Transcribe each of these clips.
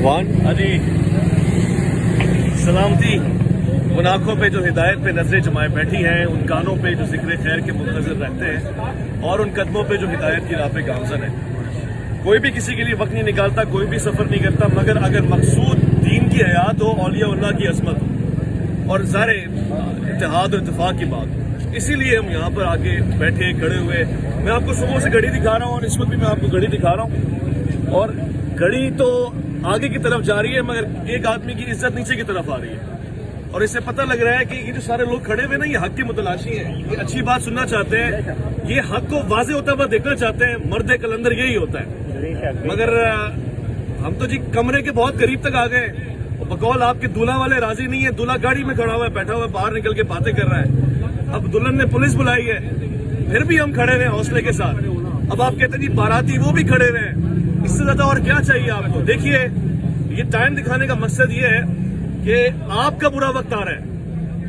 جی سلامتی ان آنکھوں پہ جو ہدایت پہ نظریں جمائے بیٹھی ہیں، ان کانوں پہ جو ذکر خیر کے منتظر رہتے ہیں، اور ان قدموں پہ جو ہدایت کی راہ پہ گامزن ہے۔ کوئی بھی کسی کے لیے وقت نہیں نکالتا، کوئی بھی سفر نہیں کرتا، مگر اگر مقصود دین کی حیات ہو، اولیاء اللہ کی عظمت ہو اور ظاہر اتحاد و اتفاق کی بات ہو، اسی لیے ہم یہاں پر آگے بیٹھے کھڑے ہوئے۔ میں آپ کو صبح سے گھڑی دکھا رہا ہوں، اور اس وقت بھی میں آپ کو گھڑی دکھا رہا ہوں، اور گھڑی تو آگے کی طرف جا رہی ہے، مگر ایک آدمی کی عزت نیچے کی طرف آ رہی ہے، اور اس سے پتہ لگ رہا ہے کہ یہ جو سارے لوگ کھڑے ہوئے نا، یہ حق کی متلاشی ہیں، یہ اچھی بات سننا چاہتے ہیں، یہ حق کو واضح ہوتا ہوا دیکھنا چاہتے ہیں۔ مرد کلندر یہی ہوتا ہے، مگر ہم تو جی کمرے کے بہت قریب تک آ گئے۔ بقول آپ کے دولہا والے راضی نہیں ہے، دولہا گاڑی میں کھڑا ہوا ہے، بیٹھا ہوا ہے، باہر نکل کے باتیں کر رہا ہے۔ اب دلہن نے پولیس بلائی ہے، پھر بھی ہم کھڑے ہوئے حوصلے کے ساتھ۔ اب آپ کہتے ہیں جی باراتی وہ بھی کھڑے ہوئے ہیں، اس سے زیادہ اور کیا چاہیے آپ کو؟ دیکھیے، یہ ٹائم دکھانے کا مقصد یہ ہے کہ آپ کا برا وقت آ رہا ہے،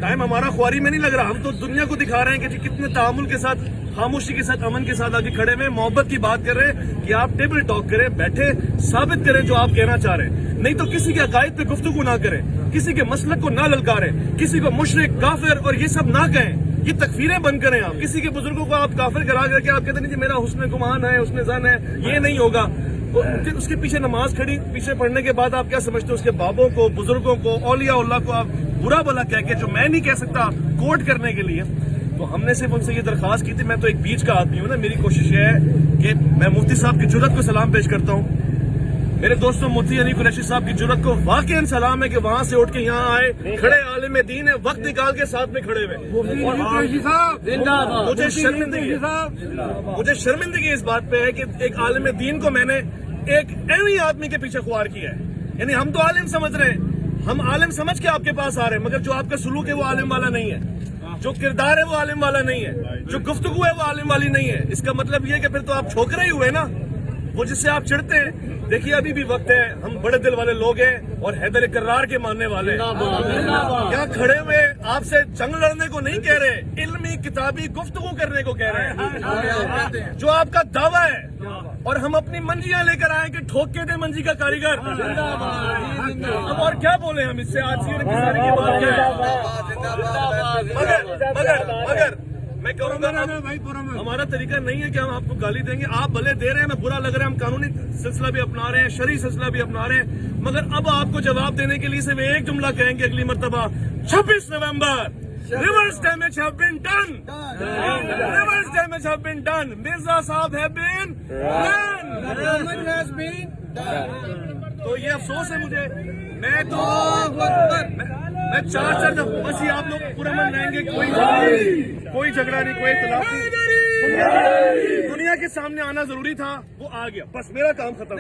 ٹائم ہمارا خواری میں نہیں لگ رہا، ہم تو دنیا کو دکھا رہے ہیں کہ جی کتنے تعامل کے ساتھ، خاموشی کے ساتھ، امن کے ساتھ آگے کھڑے ہوئے، محبت کی بات کر رہے ہیں کہ آپ ٹیبل ٹاک کریں، بیٹھے ثابت کریں جو آپ کہنا چاہ رہے ہیں، نہیں تو کسی کے عقائد پہ گفتگو نہ کریں، کسی کے مسلک کو نہ للکاریں، کسی کو مشرک، کافر اور یہ سب نہ کہیں، یہ تکفیریں بند کریں۔ آپ کسی کے بزرگوں کو آپ کافر کرا کر کے آپ کہتے ہیں جی میرا حسن گمان ہے، حسن ظن ہے، یہ نہیں ہوگا۔ اس کے پیچھے نماز کھڑی پیچھے پڑھنے کے بعد آپ کیا سمجھتے ہیں؟ اس کے بابوں کو، بزرگوں کو، اولیاء اللہ کو آپ برا بلا کہہ کے، جو میں نہیں کہہ سکتا، کوٹ کرنے کے لیے۔ تو ہم نے صرف ان سے یہ درخواست کی تھی، میں تو ایک بیچ کا آدمی ہوں نا، میری کوشش یہ ہے کہ میں مفتی صاحب کی جرأت کو سلام پیش کرتا ہوں، میرے دوستوں مفتی علی قریشی صاحب کی جرأت کو واقعی سلام ہے کہ وہاں سے اٹھ کے یہاں آئے، کھڑے عالم دین ہے، وقت نکال کے ساتھ میں کھڑے ہوئے۔ مجھے شرمندگی اس بات پہ ہے کہ ایک عالم دین کو میں نے ایک ایویں آدمی کے پیچھے خوار کیا ہے۔ یعنی ہم تو عالم سمجھ رہے ہیں، ہم عالم سمجھ کے آپ کے پاس آ رہے ہیں، مگر جو آپ کا سلوک ہے وہ عالم والا نہیں ہے، جو کردار ہے وہ عالم والا نہیں ہے، جو گفتگو ہے وہ عالم والی نہیں ہے۔ اس کا مطلب یہ ہے کہ پھر تو آپ چھوکرے ہی ہوئے نا، وہ جس سے آپ چڑھتے ہیں۔ دیکھیے ابھی بھی وقت ہے، ہم بڑے دل والے لوگ ہیں اور حیدر کرار کے ماننے والے ہیں۔ یہاں کھڑے ہوئے آپ سے جنگ لڑنے کو نہیں کہہ رہے، علمی کتابی گفتگو کرنے کو کہہ رہے ہیں، جو آپ کا دعویٰ ہے، اور ہم اپنی منجیاں لے کر آئیں کہ ٹھوک کے دے منجی کا کاریگر۔ اب اور کیا بولیں ہم اس سے؟ آج کی بات کیا ہے؟ مگر میں کہوں گا ہمارا طریقہ نہیں ہے کہ ہم آپ کو گالی دیں گے، آپ بھلے دے رہے ہیں، میں برا لگ رہا ہے، ہم قانونی سلسلہ بھی اپنا رہے ہیں، شرعی سلسلہ بھی اپنا رہے ہیں، مگر اب آپ کو جواب دینے کے لیے صرف ایک جملہ کہیں گے اگلی مرتبہ 26 نومبر reverse damage have been done, reverse damage have been done, Mirza صاحب ہیو بین ڈن۔ تو یہ افسوس ہے مجھے، میں چار بس یہ آپ لوگ پرامن رہیں گے، کوئی جھگڑا نہیں، کوئی اختلاف نہیں، دنیا کے سامنے آنا ضروری تھا، وہ آ گیا، بس میرا کام ختم۔